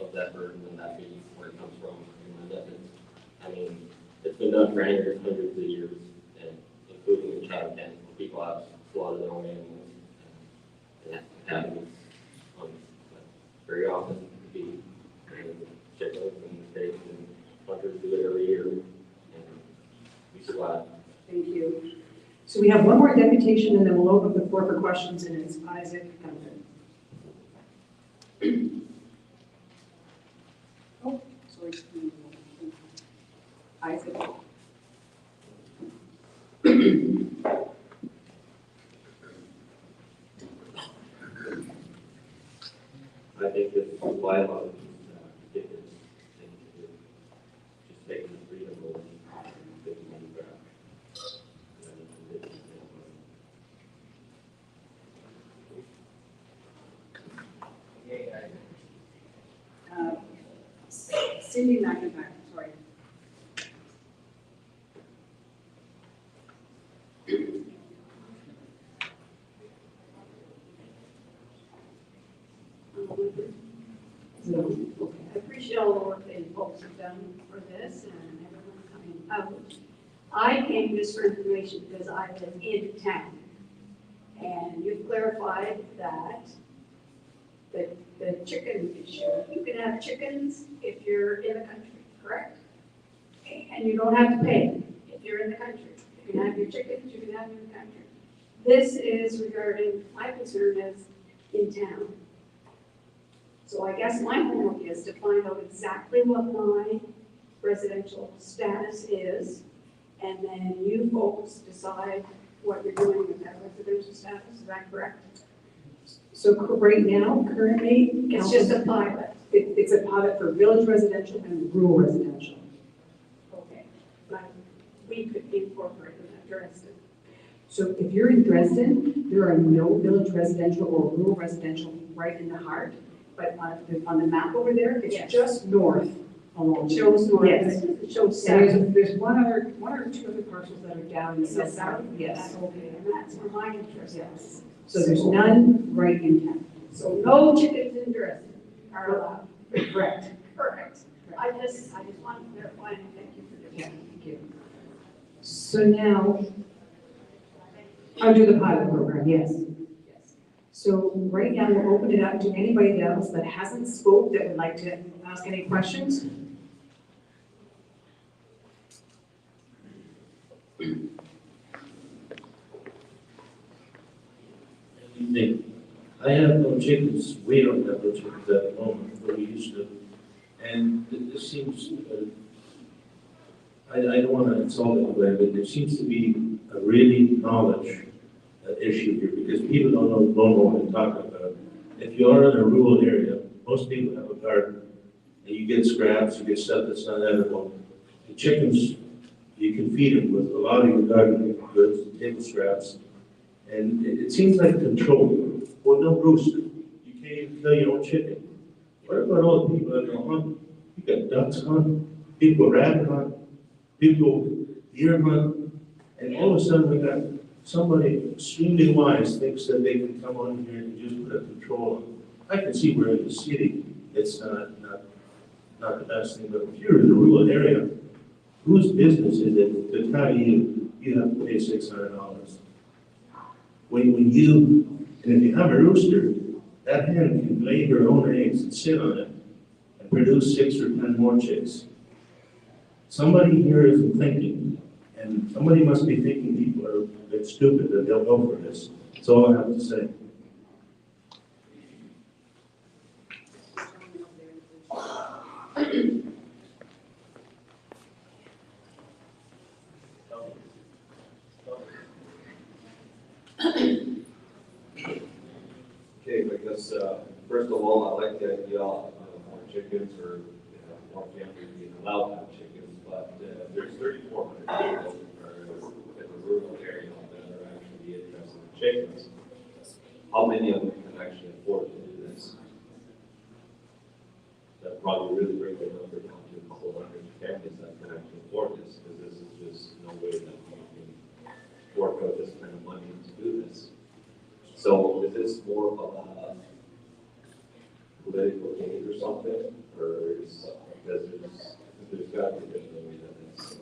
[SPEAKER 11] of that burden and that being where it comes from in my methods. I mean, it's been done for hundreds of years, and including in Chatham-Kent, where people have slaughtered their own animals. And that happens very often, beef and chickens and steaks, and hunters do it every year, and we survive.
[SPEAKER 2] Thank you. So we have one more deputation, and then we'll open the floor for questions, and it's Isaac Gunther. Oh, sorry. Isaac.
[SPEAKER 11] I think this bylaw is ridiculous thing to do. Just taking the freedom away, taking money back.
[SPEAKER 2] Cindy McIntyre, sorry.
[SPEAKER 12] I appreciate all the work that you folks have done for this and everyone coming out. I came just for information because I live in town. And you've clarified that the chicken issue, you can have chickens if you're in the country, correct? And you don't have to pay if you're in the country. You can have your chickens, you can have them in the country. This is regarding, my concern is in town. So I guess my homework is to find out exactly what my residential status is, and then you folks decide what you're doing with that residential status, is that correct?
[SPEAKER 2] So right now, currently,
[SPEAKER 12] It's just a pilot.
[SPEAKER 2] It's a pilot for village residential and rural residential.
[SPEAKER 12] Okay, but we could incorporate that Dresden.
[SPEAKER 2] So if you're in Dresden, there are no village residential or rural residential right in the heart, but on the map over there, it's
[SPEAKER 12] Yes.
[SPEAKER 2] just north along.
[SPEAKER 12] It shows north,
[SPEAKER 2] Yes.
[SPEAKER 12] it shows
[SPEAKER 2] And
[SPEAKER 12] south.
[SPEAKER 2] there's one or two other parcels that are down in the
[SPEAKER 12] Is that
[SPEAKER 2] south.
[SPEAKER 12] south?
[SPEAKER 2] Yes.
[SPEAKER 12] That's okay, and that's where my interest is.
[SPEAKER 2] So there's none right in town.
[SPEAKER 12] So no chickens in Dresden are allowed.
[SPEAKER 2] Correct.
[SPEAKER 12] perfect. I just wanted to clarify and thank you for doing
[SPEAKER 2] Yeah,
[SPEAKER 12] that.
[SPEAKER 2] thank you. So now, under the pilot program, yes. So right now, we'll open it up to anybody else that hasn't spoke that would like to ask any questions.
[SPEAKER 13] Evening. I have no chickens, we don't have no chickens at the moment, but we used to. And this seems, I don't want to insult anybody, but there seems to be a really knowledge issue here, because people don't know what we're talking about. If you are in a rural area, most people have a garden, and you get scraps, you get stuff that's not edible. The chickens, you can feed them with a lot of your garden goods, table scraps, and it seems like control. Well, no rooster. You can't even kill your own chicken. What about all the people that go hunt? You got ducks hunt, people rabbit hunt, people deer hunt, and all of a sudden we got somebody extremely wise thinks that they can come on here and just put a control on. I can see where in the city it's not the best thing, but if you're in a rural area, whose business is it to tell you you have to pay $600? When you, and if you have a rooster, that hen can lay her own eggs and sit on it and produce 6 or 10 more chicks. Somebody here isn't thinking, and somebody must be thinking people are a bit stupid that they'll go for this. That's all I have to say.
[SPEAKER 14] Okay, I guess, first of all, I like the idea of more chickens or more families being allowed to have chickens, but there's 3,400 people in the rural area that are actually interested in chickens. How many of them can actually afford to do this? That probably really bring the number down to a couple hundred families that can actually afford this, because this is just no way that you can work out this kind of money to do this. So is this more of a political gain or something, or is, because there's got to be a different way that it's,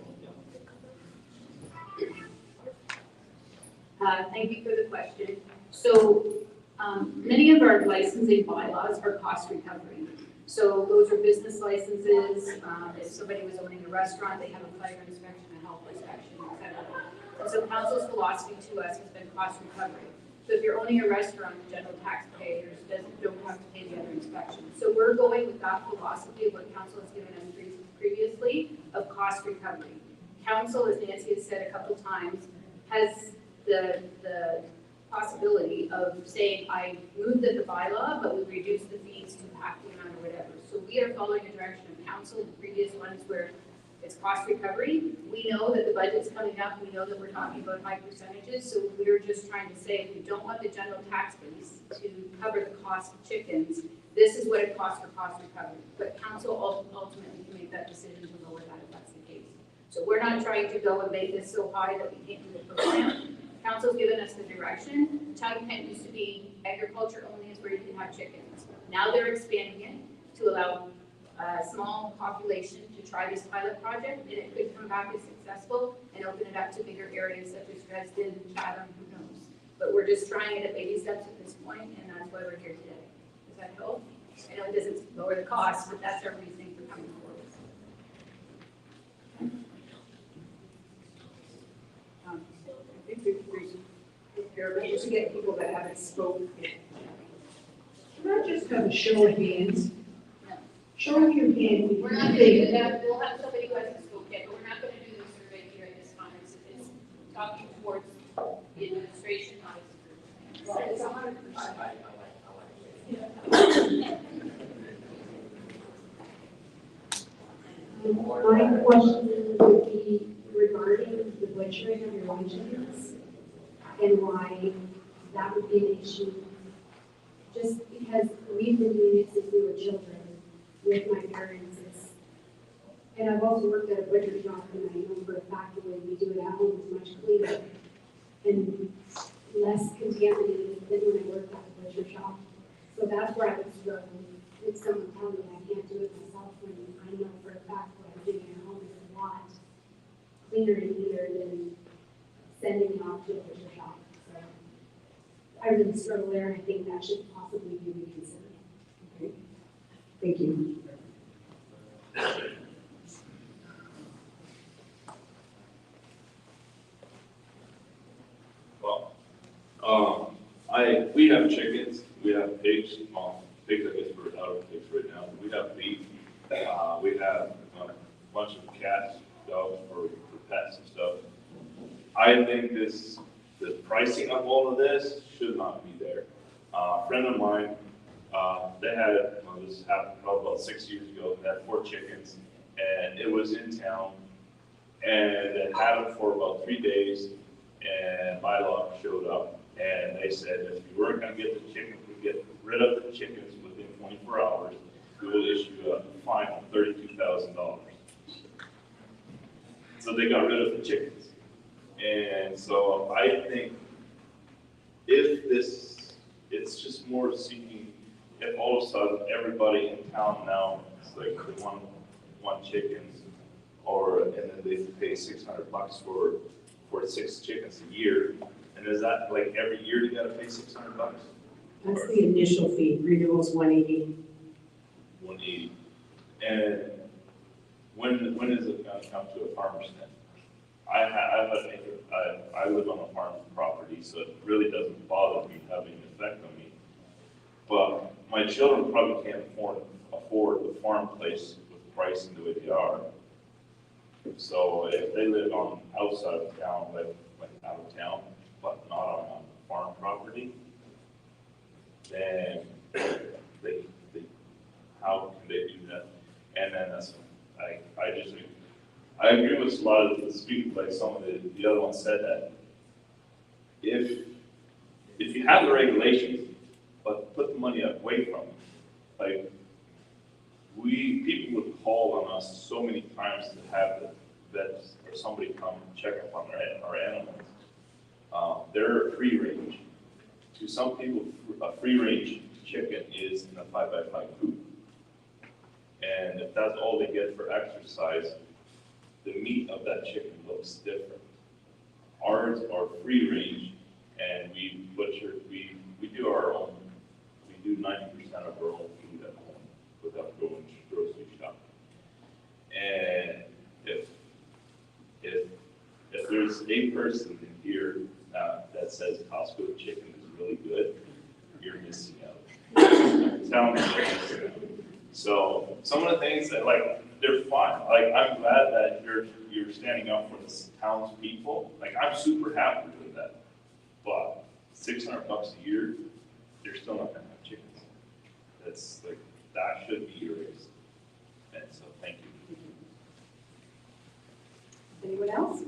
[SPEAKER 1] Thank you for the question. So, many of our licensing bylaws are cost recovery. So those are business licenses. If somebody was owning a restaurant, they have a fire inspection, a health inspection, etc. And so council's philosophy to us has been cost recovery. So if you're owning a restaurant, the general taxpayers don't have to pay the other inspections. So we're going with that philosophy of what council has given us previously of cost recovery. Council, as Nancy has said a couple times, has the possibility of saying, I moved the bylaw, but we reduce the fees to half the amount or whatever. So we are following the direction of council, the previous ones where it's cost recovery. We know that the budget's coming up. We know that we're talking about high percentages. So we're just trying to say, if you don't want the general tax base to cover the cost of chickens, this is what it costs for cost recovery. But council ultimately can make that decision to lower that if that's the case. So we're not trying to go and make this so high that we can't do the program. Council's given us the direction. Chatham-Kent used to be agriculture only is where you can have chickens. Now they're expanding it to allow a small population to try this pilot project, and it could come back as successful and open it up to bigger areas such as Dresden, Chatham, who knows. But we're just trying it at baby steps at this point, and that's why we're here today. Does that help? I know it doesn't lower the cost, but that's our reasoning for coming forward.
[SPEAKER 2] I think there's just to get people that haven't spoken.
[SPEAKER 7] Can I just have a show of hands? Show of your hand.
[SPEAKER 1] We're not going to do that. We'll have somebody who hasn't spoken yet, but we're not going to do the survey here at this time. It's talking towards the administration, not as a group.
[SPEAKER 7] Well, it's 100%.
[SPEAKER 15] My question would be regarding the butchering of your own chickens and why that would be an issue. Just because we've been doing it since we were children with my parents. And I've also worked at a butcher shop, and I know for a fact the way we do it at home is much cleaner and less contaminated than when I worked at a butcher shop. So that's where I would struggle. if someone tells me I can't do it myself, when I know for a fact what I'm doing at home is a lot cleaner and neater than sending it off to a butcher shop. So I really struggle there, and I think that should possibly be reconsidered.
[SPEAKER 2] Okay, thank you.
[SPEAKER 16] Well, we have chickens, we have pigs, pigs, I guess we're out of pigs right now, but we have beef, we have a bunch of cats, dogs for pets and stuff. I think the pricing of all of this should not be there. A friend of mine, they had, this happened probably about 6 years ago, they had 4 chickens, and it was in town, and they had them for about 3 days, and my lot showed up, and they said if you weren't gonna get the chickens, we get rid of the chickens within 24 hours, we will issue a fine of $32,000. So they got rid of the chickens. And so I think if this, it's just more seeking, if all of a sudden everybody in town now, it's like they want chickens, or, and then they pay $600 for 6 chickens a year, and is that like every year you gotta pay $600?
[SPEAKER 2] That's the initial fee, renewal's 180.
[SPEAKER 16] 180. And when is it gonna come to a farmer's stand? I live on a farm property, so it really doesn't bother me having an effect on me. But my children probably can't afford the farm place with pricing the way they are. So if they live on outside of town, like out of town, but not on farm property, then they how can they do that? And then I agree with a lot of the speakers, like some of the other ones said that if you have the regulations, but put the money away from them, like people would call on us so many times to have the vets or somebody come check up on our animals. They're free range. To some people, a free range chicken is in a 5x5 coop. And if that's all they get for exercise, the meat of that chicken looks different. Ours are free range, and we do our own, we do 90% of our own food at home without going grocery shopping. And if there's a person in here that says Costco chicken is really good, you're missing out. Tell me you're missing out. So some of the things that they're fun. Like I'm glad that you're standing up for the town's people. Like I'm super happy with that. But $600 a year, they're still not gonna have chickens. That's like that should be erased. And so thank you.
[SPEAKER 2] Anyone else?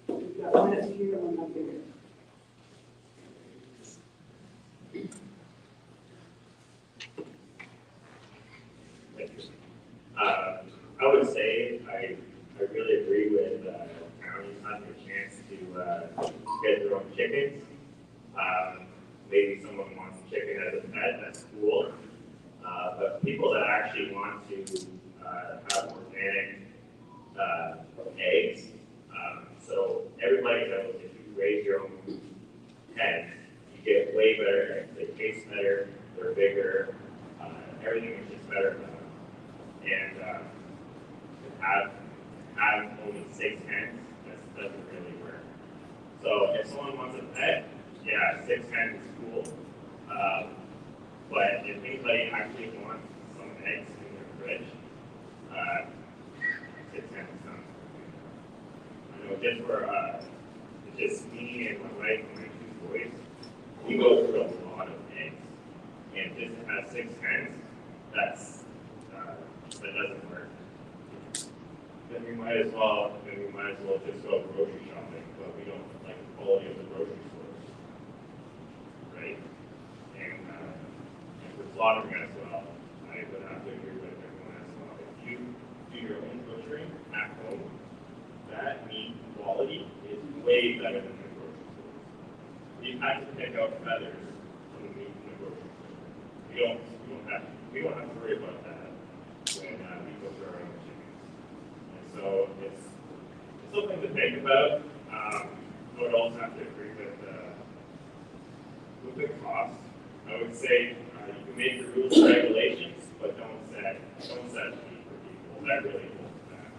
[SPEAKER 2] We've got one up here, one up here.
[SPEAKER 17] I would say I really agree with counties having a chance to get their own chickens. Maybe someone wants a chicken as a pet, that's cool. But people that actually want to have organic eggs, so everybody knows if you raise your own hens, you get way better eggs. They taste better, they're bigger, everything is just better. And have only 6 hens, that doesn't really work. So if someone wants a pet, yeah, 6 hens is cool. But if anybody actually wants some eggs in their fridge, 6 hens is not. I know just for just me and my wife and my 2 boys, we go through a lot of eggs. And just to have 6 hens, that doesn't work. Then we might as well just go grocery shopping, but we don't like the quality of the grocery stores, right? And for slaughtering as well, I would have to agree with everyone as well. If you do your own butchering at home, that meat quality is way better than the grocery stores. You have to pick out feathers from the meat in the grocery store. You don't have about. I would also have to agree with the cost. I would say you can make the rules and regulations, but don't set a fee for people. That really holds back.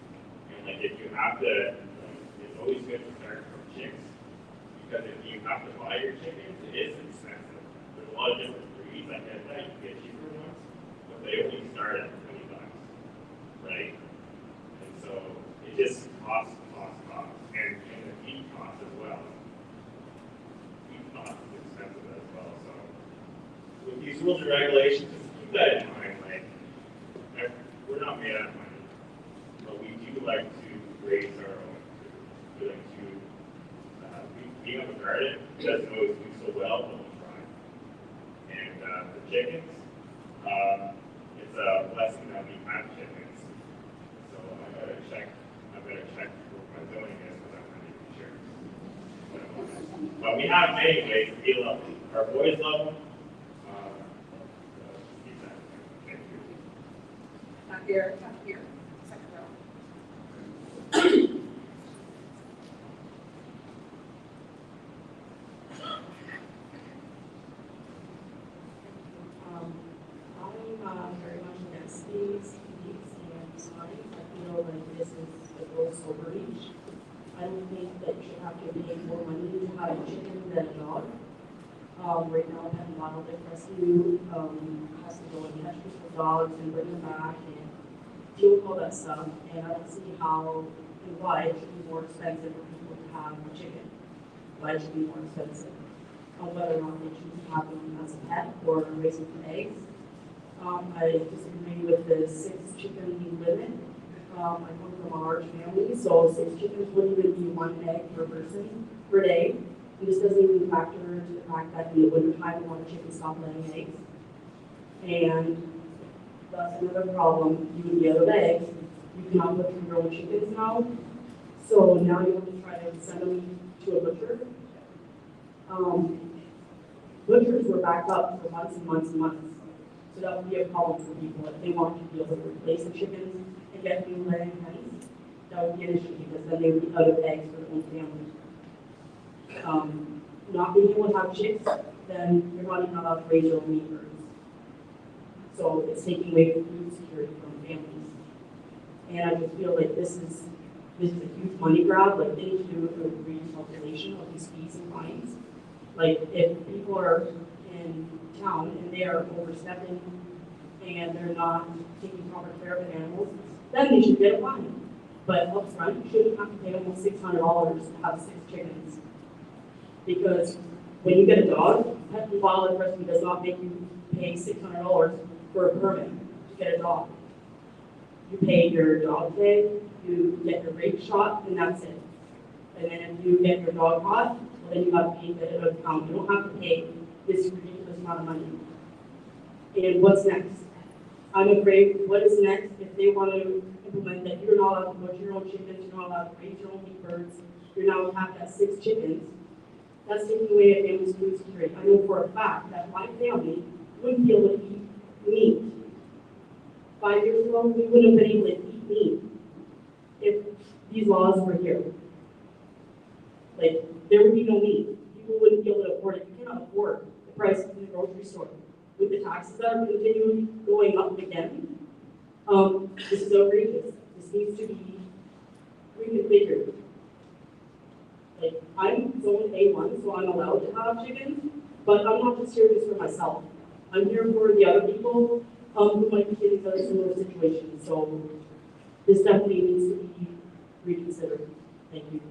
[SPEAKER 17] And like if you have to, it's always good to start from chicks, because if you have to buy your chickens, it is expensive. There's a lot of different breeds. I get that, you can get cheaper ones, but they only start at $20, right? And so it just costs, and the feed costs as well. Feed costs is expensive as well, so with these rules and regulations, just keep that in mind, like, we're not made out of money, but we do like to raise our own food. We like to, being up a garden doesn't always do so well, but we try. And for chickens, it's a blessing that we have chickens. So I better check what my zoning is, because I'm not even sure. But we have many ways, we love them. Our boys love them. Thank you.
[SPEAKER 2] Not here, second row.
[SPEAKER 18] I'm very much against these and signs. I feel like this is a gross overreach. I don't think that you should have to pay more money to have a chicken than a dog. Right now, Penn Wildlife Rescue has to go and catch people's dogs and bring them back and deal with all that stuff. And I don't see how and why it should be more expensive for people to have a chicken. Why it should be more expensive. Whether or not they choose to have them as a pet or raise them for eggs. I disagree with the 6 chicken limit. I come from a large family, so 6 chickens wouldn't even be 1 egg per person per day. And this doesn't even factor into the fact that in the wintertime, a lot of chickens stop laying eggs. And that's another problem. You would get eggs. You cannot look for your own chickens now. So now you have to try to send them to a butcher. Butchers were backed up for months and months and months. So that would be a problem for people if they wanted to be able to replace the chickens and get new laying hens. That would be an issue because then they would be out of eggs for their own family. Not being able to have chicks, then you're not even allowed to raise your own meat birds. So it's taking away food security from families. And I just feel like this is a huge money grab. Like they need to do a recalculation of these fees and fines. Like if people are in town and they are overstepping and they're not taking proper care of the animals, then they should get a fine. But up front, you shouldn't have to pay almost $600 to have 6 chickens. Because when you get a dog, Pet and Wildlife Rescue does not make you pay $600 for a permit to get a dog. You pay your dog tag, you get your rape shot, and that's it. And then if you get your dog caught, well, then you have to pay that out of town. You don't have to pay this ridiculous amount of money. And what's next? I'm afraid what is next if they want to implement that you're not allowed to butcher your own chickens, you're not allowed to raise your own meat birds, you're now capped at 6 chickens. That's taking away a family's food security. I know for a fact that my family wouldn't be able to eat meat. 5 years ago, we wouldn't have been able to eat meat if these laws were here. Like, there would be no meat. People wouldn't be able to afford it. You cannot afford the prices in the grocery store. With the taxes that are continually going up again, this is outrageous. This needs to be reconfigured. Like, I'm zone A1, so I'm allowed to have chickens, but I'm not just here just for myself. I'm here for the other people who might be getting into similar situations. So this definitely needs to be reconsidered. Thank you.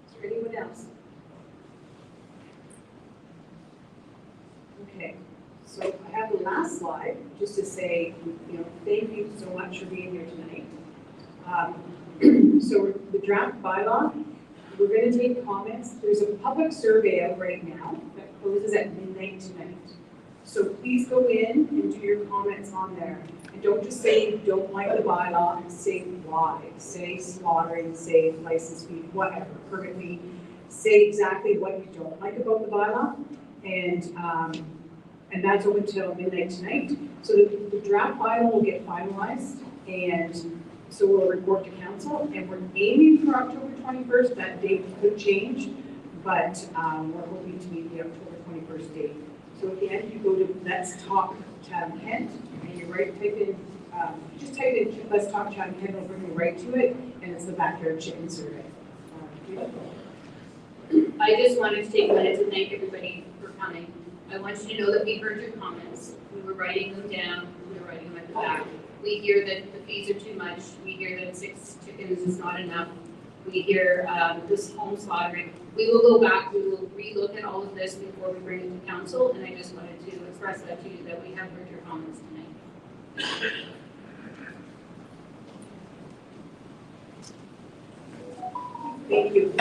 [SPEAKER 2] Is there anyone else? Okay, so I have the last slide just to say, thank you so much for being here tonight. So the draft bylaw, we're going to take comments. There's a public survey out right now that closes at midnight tonight. So please go in and do your comments on there. And don't just say you don't like the bylaw, say why. Say slaughtering, say license fee, whatever, permit fee. Say exactly what you don't like about the bylaw. And that's open till midnight tonight. So the draft bylaw will get finalized, and So we'll report to council, and we're aiming for October 21st. That date could change, but we're hoping to meet the October 21st date. So at the end, you go to Let's Talk Chatham-Kent, and you type in, just type in Let's Talk Chatham-Kent, it'll bring you right to it, and it's the backyard chicken survey.
[SPEAKER 19] I just wanted to take a minute to thank everybody for coming. I want you to know that we heard your comments. We were writing them down. We were writing them at the back. We hear that the fees are too much. We hear that 6 chickens is not enough. We hear this home slaughtering. We will go back. We will relook at all of this before we bring it to council. And I just wanted to express that to you, that we have heard your comments tonight.
[SPEAKER 2] Thank you.